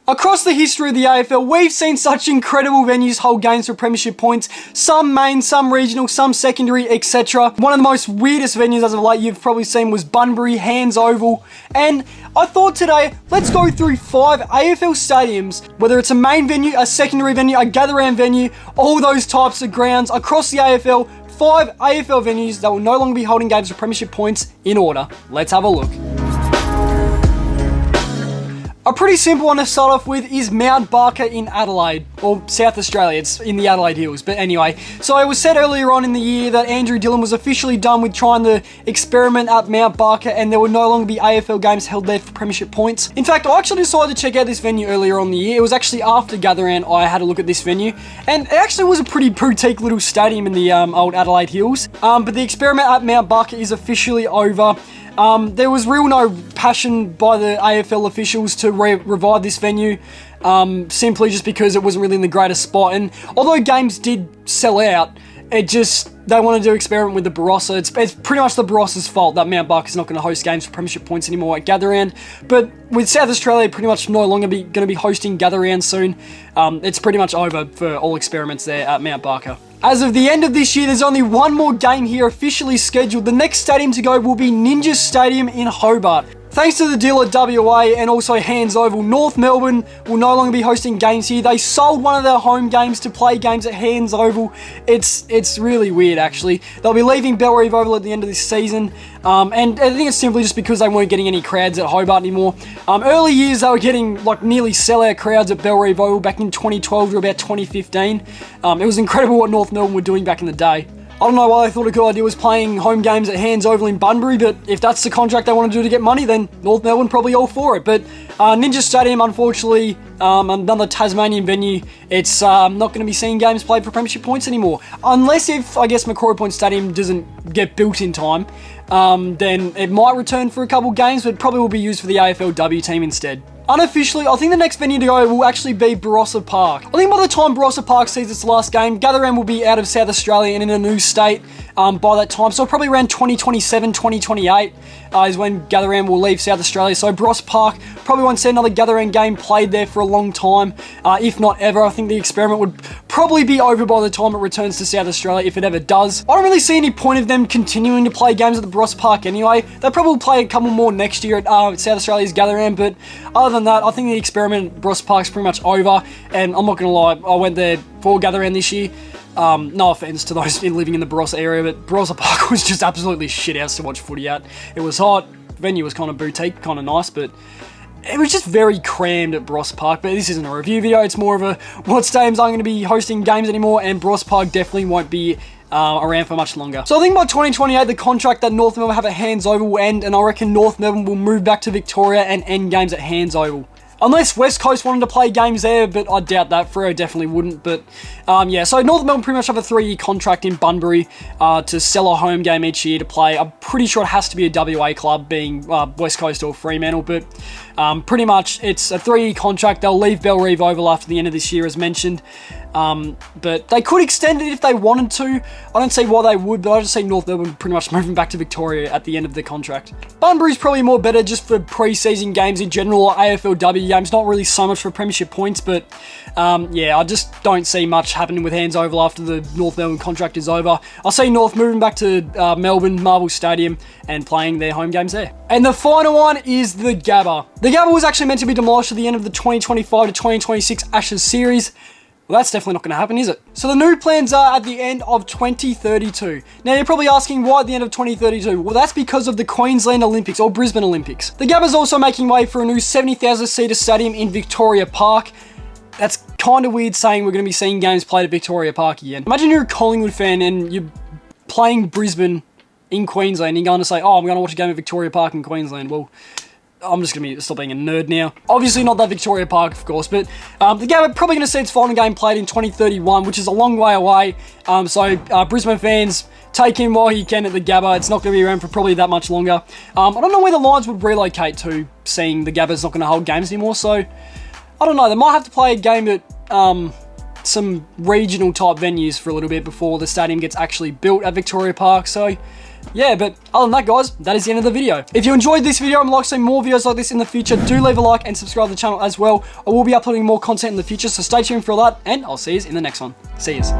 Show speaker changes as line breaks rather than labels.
Across the history of the AFL, we've seen such incredible venues hold games for premiership points, some main, some regional, some secondary, etc. One of the most weirdest venues as of late you've probably seen was Bunbury, Hands Oval, and I thought today, let's go through 5 AFL stadiums, whether it's a main venue, a secondary venue, a gather-round venue, all those types of grounds across the AFL, 5 AFL venues that will no longer be holding games for premiership points in order. Let's have a look. A pretty simple one to start off with is Mount Barker in Adelaide, or South Australia. It's in the Adelaide Hills, but anyway. So it was said earlier on in the year that Andrew Dillon was officially done with trying to experiment at Mount Barker and there would no longer be AFL games held there for premiership points. In fact, I actually decided to check out this venue earlier on in the year. It was actually after Gather-Round I had a look at this venue, and it actually was a pretty boutique little stadium in the old Adelaide Hills. But the experiment at Mount Barker is officially over. There was no passion by the AFL officials to revive this venue, simply just because it wasn't really in the greatest spot. And although games did sell out, they wanted to experiment with the Barossa. It's pretty much the Barossa's fault that Mount Barker's not going to host games for premiership points anymore at Gather-Round. But with South Australia pretty much no longer going to be hosting Gather-Round soon, it's pretty much over for all experiments there at Mount Barker. As of the end of this year, there's only one more game here officially scheduled. The next stadium to go will be Ninja Stadium in Hobart. Thanks to the deal at WA and also Hands Oval, North Melbourne will no longer be hosting games here. They sold one of their home games to play games at Hands Oval. It's really weird, actually. They'll be leaving Bellerive Oval at the end of this season, and I think it's simply just because they weren't getting any crowds at Hobart anymore. Early years, they were getting nearly sellout crowds at Bellerive Oval back in 2012 to about 2015. It was incredible what North Melbourne were doing back in the day. I don't know why they thought a good idea was playing home games at Hands Oval in Bunbury, but if that's the contract they want to do to get money, then North Melbourne probably all for it. But Ninja Stadium, unfortunately, another Tasmanian venue, it's not going to be seeing games played for premiership points anymore. Unless if, I guess, Macquarie Point Stadium doesn't get built in time, then it might return for a couple games, but probably will be used for the AFLW team instead. Unofficially, I think the next venue to go will actually be Barossa Park. I think by the time Barossa Park sees its last game, Gather-Round will be out of South Australia and in a new state by that time. So probably around 2027, 2028 is when Gather-Round will leave South Australia. So Barossa Park probably won't see another Gather-Round game played there for a long time, if not ever. I think the experiment would probably be over by the time it returns to South Australia, if it ever does. I don't really see any point of them continuing to play games at the Barossa Park anyway. They'll probably play a couple more next year at South Australia's Gather-Round, but other than that, I think the experiment at Barossa Park's pretty much over, and I'm not going to lie, I went there for Gather-Round this year. No offense to those living in the Barossa area, but Barossa Park was just absolutely shit house to watch footy at. It was hot, the venue was kind of boutique, kind of nice, but it was just very crammed at Barossa Park. But this isn't a review video, it's more of a what stadiums aren't going to be hosting games anymore, and Barossa Park definitely won't be around for much longer. So I think by 2028, the contract that North Melbourne have at Hands Oval will end, and I reckon North Melbourne will move back to Victoria and end games at Hands Oval. Unless West Coast wanted to play games there, but I doubt that. Freo definitely wouldn't. But yeah, so North Melbourne pretty much have a 3-year contract in Bunbury to sell a home game each year to play. I'm pretty sure it has to be a WA club, being West Coast or Fremantle, but pretty much it's a 3-year contract. They'll leave Bellerive Oval after the end of this year, as mentioned. But they could extend it if they wanted to. I don't see why they would, but I just see North Melbourne pretty much moving back to Victoria at the end of the contract. Bunbury's probably more better just for pre-season games in general, or AFLW games, not really so much for premiership points, but yeah, I just don't see much happening with Hands Oval after the North Melbourne contract is over. I see North moving back to Melbourne, Marvel Stadium, and playing their home games there. And the final one is the Gabba. The Gabba was actually meant to be demolished at the end of the 2025 to 2026 Ashes series. Well, that's definitely not going to happen, is it? So the new plans are at the end of 2032. Now, you're probably asking why at the end of 2032? Well, that's because of the Queensland Olympics, or Brisbane Olympics. The Gabba's also making way for a new 70,000-seater stadium in Victoria Park. That's kind of weird saying we're going to be seeing games played at Victoria Park again. Imagine you're a Collingwood fan and you're playing Brisbane in Queensland and you're going to say, oh, I'm going to watch a game at Victoria Park in Queensland. Well, I'm just going to stop being a nerd now. Obviously not that Victoria Park, of course, but the Gabba probably going to see its final game played in 2031, which is a long way away. So Brisbane fans, take in while you can at the Gabba. It's not going to be around for probably that much longer. I don't know where the Lions would relocate to, seeing the Gabba's not going to hold games anymore, so I don't know. They might have to play a game at some regional type venues for a little bit before the stadium gets actually built at Victoria Park, so yeah, but other than that, guys, that is the end of the video. If you enjoyed this video and would like to see more videos like this in the future, do leave a like and subscribe to the channel as well. I will be uploading more content in the future, so stay tuned for all that, and I'll see you in the next one. See yous.